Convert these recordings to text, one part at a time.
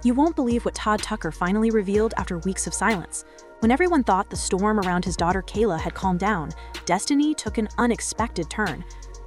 You won't believe what Todd Tucker finally revealed after weeks of silence. When everyone thought the storm around his daughter Kaela had calmed down, destiny took an unexpected turn.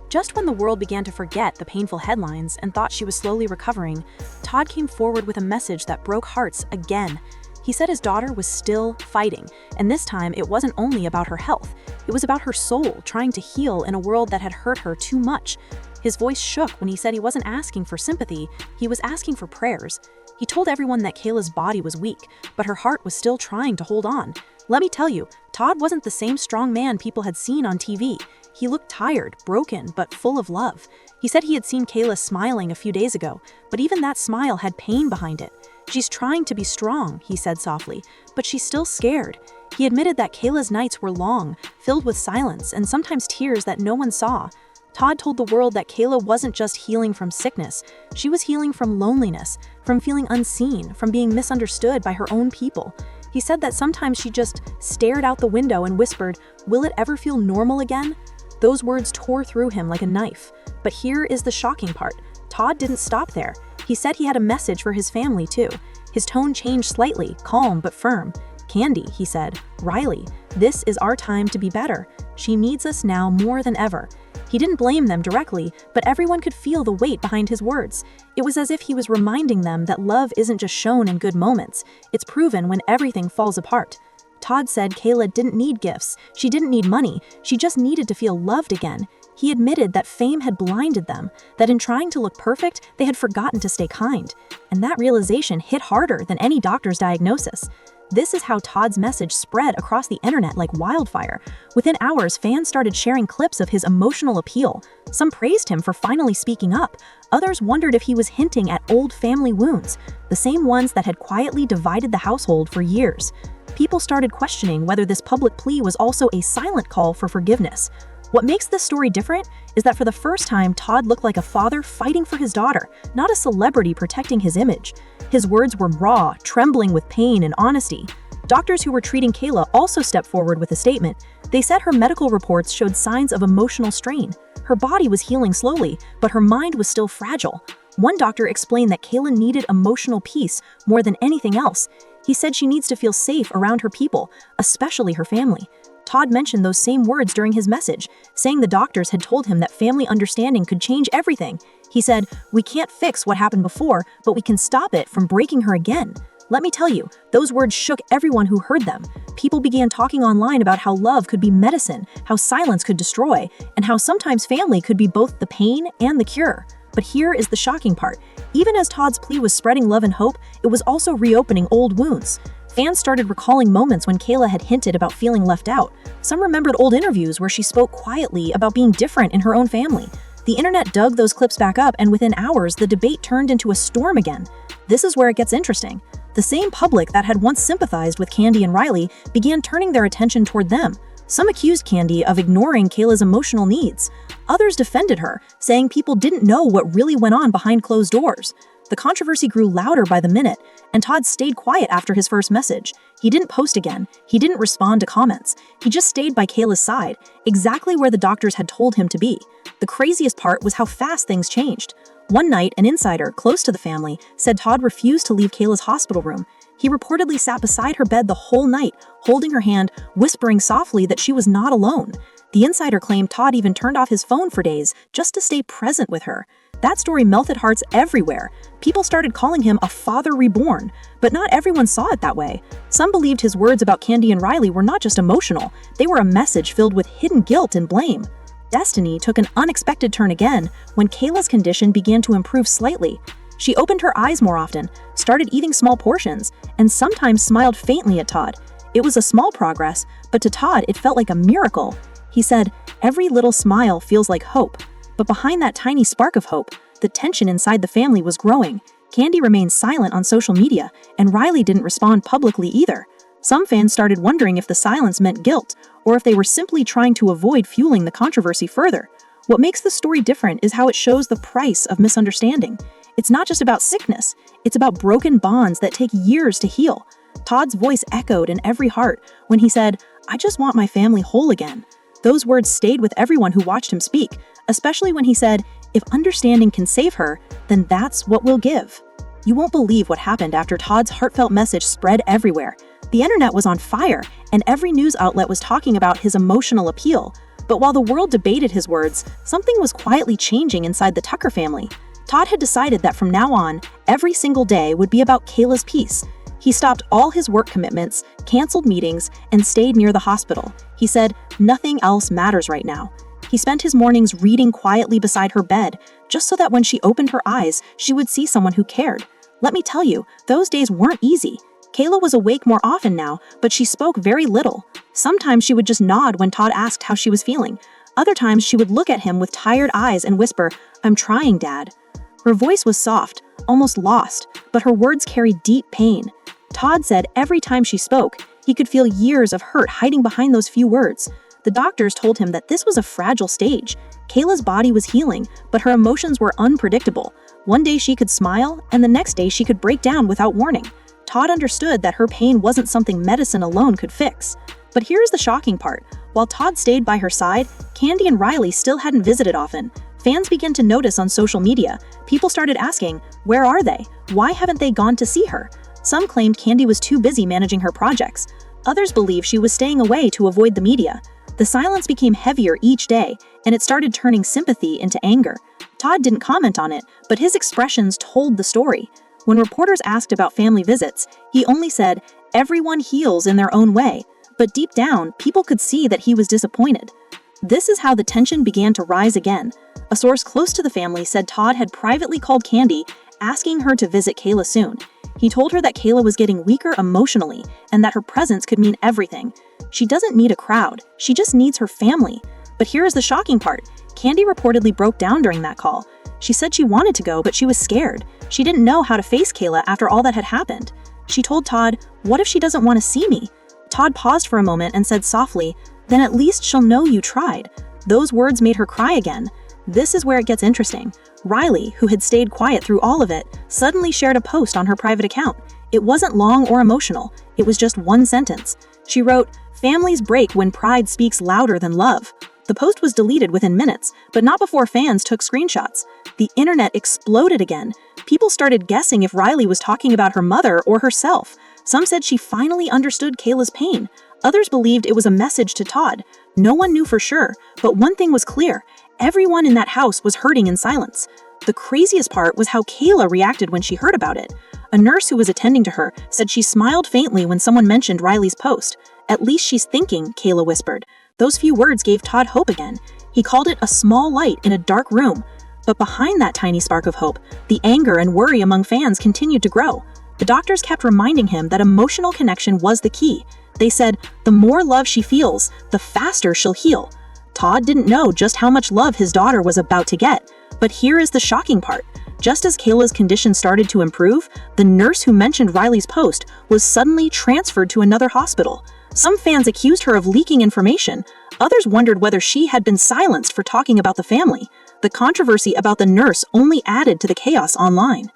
Just when the world began to forget the painful headlines and thought she was slowly recovering, Todd came forward with a message that broke hearts again. He said his daughter was still fighting, and this time it wasn't only about her health. It was about her soul trying to heal in a world that had hurt her too much. His voice shook when he said he wasn't asking for sympathy, he was asking for prayers. He told everyone that Kaela's body was weak, but her heart was still trying to hold on. Let me tell you, Todd wasn't the same strong man people had seen on TV. He looked tired, broken, but full of love. He said he had seen Kaela smiling a few days ago, but even that smile had pain behind it. She's trying to be strong, he said softly, but she's still scared. He admitted that Kaela's nights were long, filled with silence and sometimes tears that no one saw. Todd told the world that Kaela wasn't just healing from sickness, she was healing from loneliness, from feeling unseen, from being misunderstood by her own people. He said that sometimes she just stared out the window and whispered, "Will it ever feel normal again?" Those words tore through him like a knife. But here is the shocking part. Todd didn't stop there. He said he had a message for his family too. His tone changed slightly, calm but firm. "Kandi," he said, "Riley, this is our time to be better. She needs us now more than ever." He didn't blame them directly, but everyone could feel the weight behind his words. It was as if he was reminding them that love isn't just shown in good moments, it's proven when everything falls apart. Todd said Kaela didn't need gifts, she didn't need money, she just needed to feel loved again. He admitted that fame had blinded them, that in trying to look perfect, they had forgotten to stay kind. And that realization hit harder than any doctor's diagnosis. This is how Todd's message spread across the internet like wildfire. Within hours, fans started sharing clips of his emotional appeal. Some praised him for finally speaking up. Others wondered if he was hinting at old family wounds, the same ones that had quietly divided the household for years. People started questioning whether this public plea was also a silent call for forgiveness. What makes this story different is that for the first time, Todd looked like a father fighting for his daughter, not a celebrity protecting his image. His words were raw, trembling with pain and honesty. Doctors who were treating Kaela also stepped forward with a statement. They said her medical reports showed signs of emotional strain. Her body was healing slowly, but her mind was still fragile. One doctor explained that Kaela needed emotional peace more than anything else. He said she needs to feel safe around her people, especially her family. Todd mentioned those same words during his message, saying the doctors had told him that family understanding could change everything. He said, "We can't fix what happened before, but we can stop it from breaking her again." Let me tell you, those words shook everyone who heard them. People began talking online about how love could be medicine, how silence could destroy, and how sometimes family could be both the pain and the cure. But here is the shocking part. Even as Todd's plea was spreading love and hope, it was also reopening old wounds. Fans started recalling moments when Kaela had hinted about feeling left out. Some remembered old interviews where she spoke quietly about being different in her own family. The internet dug those clips back up, and within hours, the debate turned into a storm again. This is where it gets interesting. The same public that had once sympathized with Kandi and Riley began turning their attention toward them. Some accused Kandi of ignoring Kaela's emotional needs. Others defended her, saying people didn't know what really went on behind closed doors. The controversy grew louder by the minute, and Todd stayed quiet after his first message. He didn't post again. He didn't respond to comments. He just stayed by Kaela's side, exactly where the doctors had told him to be. The craziest part was how fast things changed. One night, an insider close to the family said Todd refused to leave Kaela's hospital room. He reportedly sat beside her bed the whole night, holding her hand, whispering softly that she was not alone. The insider claimed Todd even turned off his phone for days just to stay present with her. That story melted hearts everywhere. People started calling him a father reborn, but not everyone saw it that way. Some believed his words about Kandi and Riley were not just emotional, they were a message filled with hidden guilt and blame. Destiny took an unexpected turn again when Kaela's condition began to improve slightly. She opened her eyes more often, started eating small portions, and sometimes smiled faintly at Todd. It was a small progress, but to Todd it felt like a miracle. He said, "Every little smile feels like hope." But behind that tiny spark of hope, the tension inside the family was growing. Kandi remained silent on social media, and Riley didn't respond publicly either. Some fans started wondering if the silence meant guilt, or if they were simply trying to avoid fueling the controversy further. What makes this story different is how it shows the price of misunderstanding. It's not just about sickness, it's about broken bonds that take years to heal. Todd's voice echoed in every heart when he said, "I just want my family whole again." Those words stayed with everyone who watched him speak, especially when he said, "If understanding can save her, then that's what we'll give." You won't believe what happened after Todd's heartfelt message spread everywhere. The internet was on fire, and every news outlet was talking about his emotional appeal. But while the world debated his words, something was quietly changing inside the Tucker family. Todd had decided that from now on, every single day would be about Kaela's peace. He stopped all his work commitments, canceled meetings, and stayed near the hospital. He said, "Nothing else matters right now." He spent his mornings reading quietly beside her bed, just so that when she opened her eyes, she would see someone who cared. Let me tell you, those days weren't easy. Kaela was awake more often now, but she spoke very little. Sometimes she would just nod when Todd asked how she was feeling. Other times she would look at him with tired eyes and whisper, "I'm trying, Dad." Her voice was soft, almost lost, but her words carried deep pain. Todd said every time she spoke, he could feel years of hurt hiding behind those few words. The doctors told him that this was a fragile stage. Kaela's body was healing, but her emotions were unpredictable. One day she could smile, and the next day she could break down without warning. Todd understood that her pain wasn't something medicine alone could fix. But here's the shocking part. While Todd stayed by her side, Kandi and Riley still hadn't visited often. Fans began to notice on social media. People started asking, where are they? Why haven't they gone to see her? Some claimed Kandi was too busy managing her projects. Others believed she was staying away to avoid the media. The silence became heavier each day, and it started turning sympathy into anger. Todd didn't comment on it, but his expressions told the story. When reporters asked about family visits, he only said, "Everyone heals in their own way." But deep down, people could see that he was disappointed. This is how the tension began to rise again. A source close to the family said Todd had privately called Kandi, asking her to visit Kaela soon. He told her that Kaela was getting weaker emotionally and that her presence could mean everything. She doesn't need a crowd, she just needs her family. But here is the shocking part. Kandi reportedly broke down during that call. She said she wanted to go, but she was scared. She didn't know how to face Kaela after all that had happened. She told Todd, "What if she doesn't want to see me?" Todd paused for a moment and said softly, "Then at least she'll know you tried." Those words made her cry again. This is where it gets interesting. Riley, who had stayed quiet through all of it, suddenly shared a post on her private account. It wasn't long or emotional, it was just one sentence. She wrote, "Families break when pride speaks louder than love." The post was deleted within minutes, but not before fans took screenshots. The internet exploded again. People started guessing if Riley was talking about her mother or herself. Some said she finally understood Kaela's pain. Others believed it was a message to Todd. No one knew for sure, but one thing was clear. Everyone in that house was hurting in silence. The craziest part was how Kaela reacted when she heard about it. A nurse who was attending to her said she smiled faintly when someone mentioned Riley's post. "At least she's thinking," Kaela whispered. Those few words gave Todd hope again. He called it a small light in a dark room. But behind that tiny spark of hope, the anger and worry among fans continued to grow. The doctors kept reminding him that emotional connection was the key. They said, the more love she feels, the faster she'll heal. Todd didn't know just how much love his daughter was about to get. But here is the shocking part. Just as Kaela's condition started to improve, the nurse who mentioned Riley's post was suddenly transferred to another hospital. Some fans accused her of leaking information. Others wondered whether she had been silenced for talking about the family. The controversy about the nurse only added to the chaos online.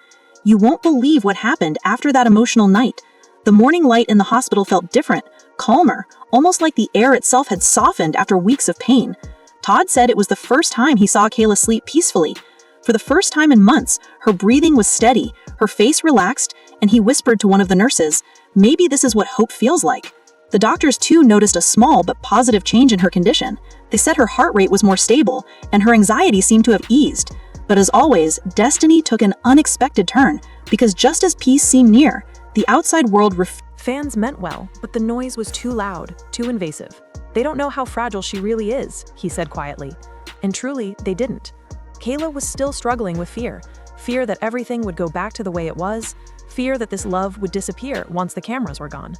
You won't believe what happened after that emotional night. The morning light in the hospital felt different, calmer, almost like the air itself had softened after weeks of pain. Todd said it was the first time he saw Kaela sleep peacefully. For the first time in months, her breathing was steady, her face relaxed, and he whispered to one of the nurses, "Maybe this is what hope feels like." The doctors too noticed a small but positive change in her condition. They said her heart rate was more stable, and her anxiety seemed to have eased. But as always, destiny took an unexpected turn, because just as peace seemed near, the outside world Fans meant well, but the noise was too loud, too invasive. "They don't know how fragile she really is," he said quietly. And truly, they didn't. Kaela was still struggling with fear. Fear that everything would go back to the way it was. Fear that this love would disappear once the cameras were gone.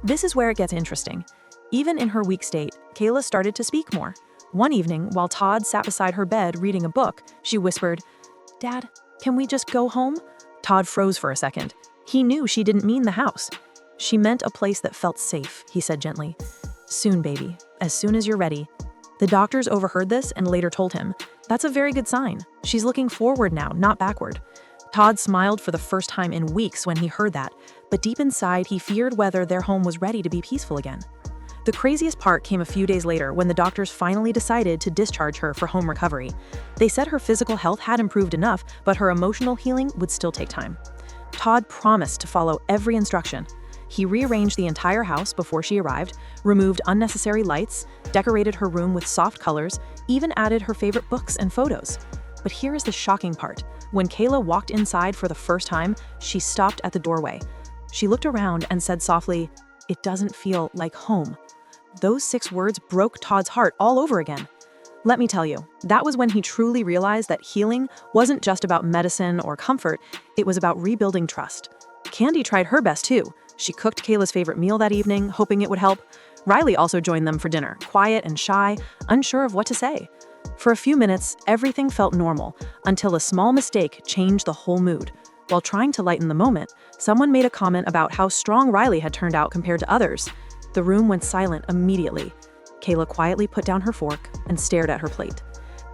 This is where it gets interesting. Even in her weak state, Kaela started to speak more. One evening, while Todd sat beside her bed reading a book, she whispered, "Dad, can we just go home?" Todd froze for a second. He knew she didn't mean the house. "She meant a place that felt safe," he said gently. "Soon, baby, as soon as you're ready." The doctors overheard this and later told him, "That's a very good sign. She's looking forward now, not backward." Todd smiled for the first time in weeks when he heard that, but deep inside he feared whether their home was ready to be peaceful again. The craziest part came a few days later when the doctors finally decided to discharge her for home recovery. They said her physical health had improved enough, but her emotional healing would still take time. Todd promised to follow every instruction. He rearranged the entire house before she arrived, removed unnecessary lights, decorated her room with soft colors, even added her favorite books and photos. But here is the shocking part. When Kaela walked inside for the first time, she stopped at the doorway. She looked around and said softly, "It doesn't feel like home." Those 6 words broke Todd's heart all over again. Let me tell you, that was when he truly realized that healing wasn't just about medicine or comfort, it was about rebuilding trust. Kandi tried her best too. She cooked Kaela's favorite meal that evening, hoping it would help. Riley also joined them for dinner, quiet and shy, unsure of what to say. For a few minutes, everything felt normal, until a small mistake changed the whole mood. While trying to lighten the moment, someone made a comment about how strong Riley had turned out compared to others. The room went silent immediately. Kaela quietly put down her fork and stared at her plate.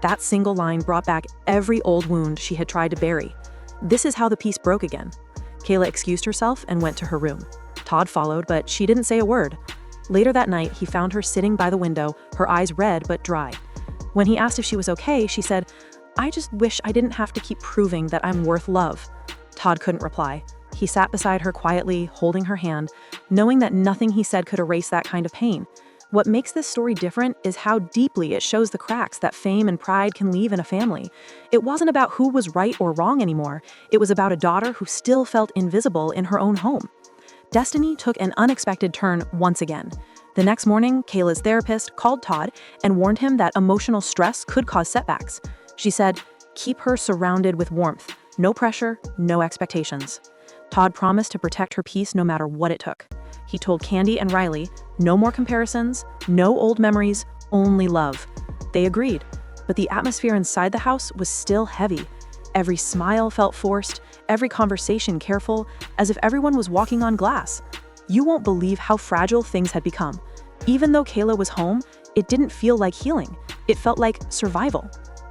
That single line brought back every old wound she had tried to bury. This is how the peace broke again. Kaela excused herself and went to her room. Todd followed, but she didn't say a word. Later that night, he found her sitting by the window, her eyes red but dry. When he asked if she was okay, she said, "I just wish I didn't have to keep proving that I'm worth love." Todd couldn't reply. He sat beside her quietly, holding her hand, knowing that nothing he said could erase that kind of pain. What makes this story different is how deeply it shows the cracks that fame and pride can leave in a family. It wasn't about who was right or wrong anymore. It was about a daughter who still felt invisible in her own home. Destiny took an unexpected turn once again. The next morning, Kaela's therapist called Todd and warned him that emotional stress could cause setbacks. She said, "Keep her surrounded with warmth. No pressure, no expectations." Todd promised to protect her peace no matter what it took. He told Kandi and Riley, no more comparisons, no old memories, only love. They agreed, but the atmosphere inside the house was still heavy. Every smile felt forced, every conversation careful, as if everyone was walking on glass. You won't believe how fragile things had become. Even though Kaela was home, it didn't feel like healing. It felt like survival.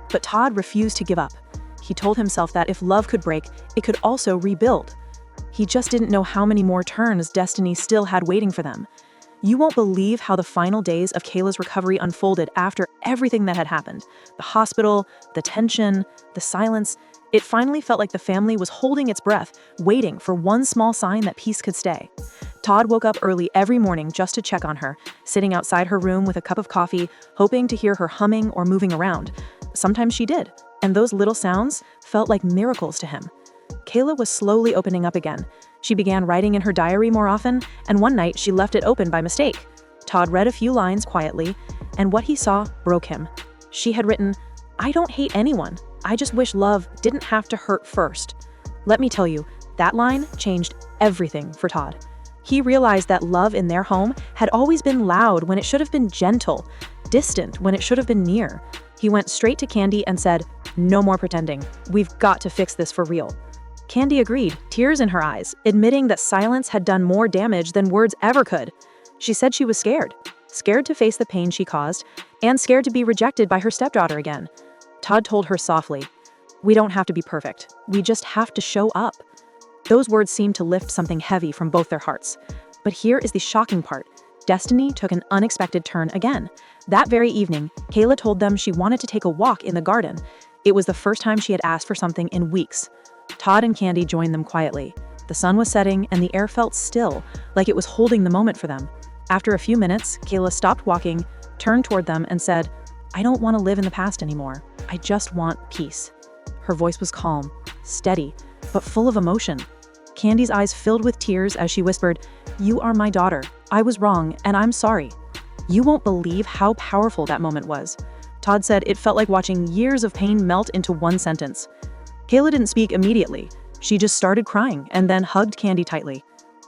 But Todd refused to give up. He told himself that if love could break, it could also rebuild. He just didn't know how many more turns Destiny still had waiting for them. You won't believe how the final days of Kaela's recovery unfolded after everything that had happened. The hospital, the tension, the silence. It finally felt like the family was holding its breath, waiting for one small sign that peace could stay. Todd woke up early every morning just to check on her, sitting outside her room with a cup of coffee, hoping to hear her humming or moving around. Sometimes she did, and those little sounds felt like miracles to him. Kaela was slowly opening up again. She began writing in her diary more often, and one night she left it open by mistake. Todd read a few lines quietly, and what he saw broke him. She had written, "I don't hate anyone. I just wish love didn't have to hurt first." Let me tell you, that line changed everything for Todd. He realized that love in their home had always been loud when it should have been gentle, distant when it should have been near. He went straight to Kandi and said, "No more pretending. We've got to fix this for real." Kandi agreed, tears in her eyes, admitting that silence had done more damage than words ever could. She said she was scared to face the pain she caused, and scared to be rejected by her stepdaughter again. Todd told her softly, "We don't have to be perfect. We just have to show up." Those words seemed to lift something heavy from both their hearts. But here is the shocking part. Destiny took an unexpected turn again. That very evening, Kaela told them she wanted to take a walk in the garden. It was the first time she had asked for something in weeks. Todd and Kandi joined them quietly. The sun was setting and the air felt still, like it was holding the moment for them. After a few minutes, Kaela stopped walking, turned toward them and said, "I don't want to live in the past anymore. I just want peace." Her voice was calm, steady, but full of emotion. Kandi's eyes filled with tears as she whispered, "You are my daughter. I was wrong, and I'm sorry." You won't believe how powerful that moment was. Todd said it felt like watching years of pain melt into one sentence. Kaela didn't speak immediately. She just started crying and then hugged Kandi tightly.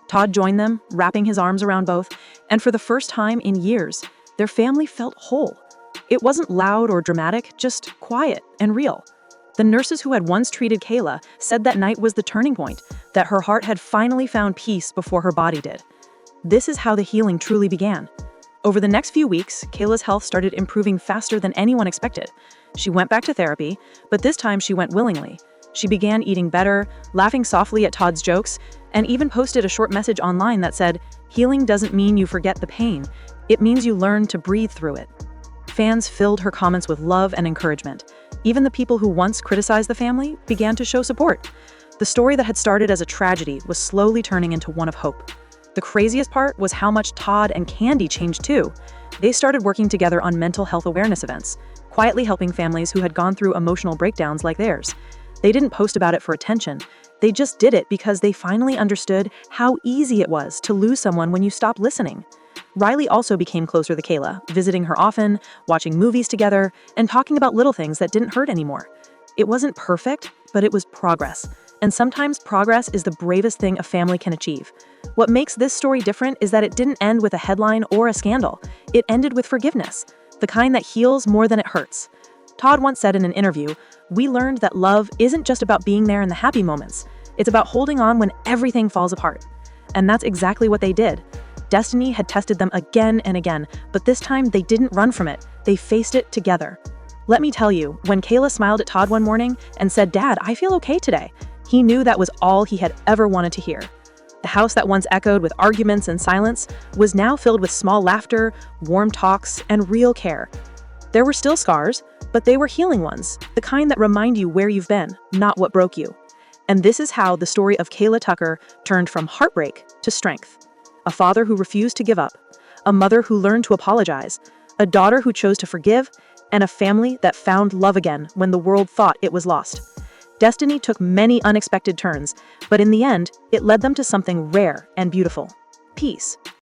Todd joined them, wrapping his arms around both, and for the first time in years, their family felt whole. It wasn't loud or dramatic, just quiet and real. The nurses who had once treated Kaela said that night was the turning point, that her heart had finally found peace before her body did. This is how the healing truly began. Over the next few weeks, Kaela's health started improving faster than anyone expected. She went back to therapy, but this time she went willingly. She began eating better, laughing softly at Todd's jokes, and even posted a short message online that said, "Healing doesn't mean you forget the pain. It means you learn to breathe through it." Fans filled her comments with love and encouragement. Even the people who once criticized the family began to show support. The story that had started as a tragedy was slowly turning into one of hope. The craziest part was how much Todd and Kandi changed too. They started working together on mental health awareness events, quietly helping families who had gone through emotional breakdowns like theirs. They didn't post about it for attention. They just did it because they finally understood how easy it was to lose someone when you stop listening. Riley also became closer to Kaela, visiting her often, watching movies together, and talking about little things that didn't hurt anymore. It wasn't perfect, but it was progress. And sometimes progress is the bravest thing a family can achieve. What makes this story different is that it didn't end with a headline or a scandal. It ended with forgiveness, the kind that heals more than it hurts. Todd once said in an interview, "We learned that love isn't just about being there in the happy moments. It's about holding on when everything falls apart." And that's exactly what they did. Destiny had tested them again and again, but this time they didn't run from it. They faced it together. Let me tell you, when Kaela smiled at Todd one morning and said, "Dad, I feel okay today," he knew that was all he had ever wanted to hear. The house that once echoed with arguments and silence was now filled with small laughter, warm talks, and real care. There were still scars, but they were healing ones, the kind that remind you where you've been, not what broke you. And this is how the story of Kaela Tucker turned from heartbreak to strength. A father who refused to give up, a mother who learned to apologize, a daughter who chose to forgive, and a family that found love again when the world thought it was lost. Destiny took many unexpected turns, but in the end, it led them to something rare and beautiful: peace.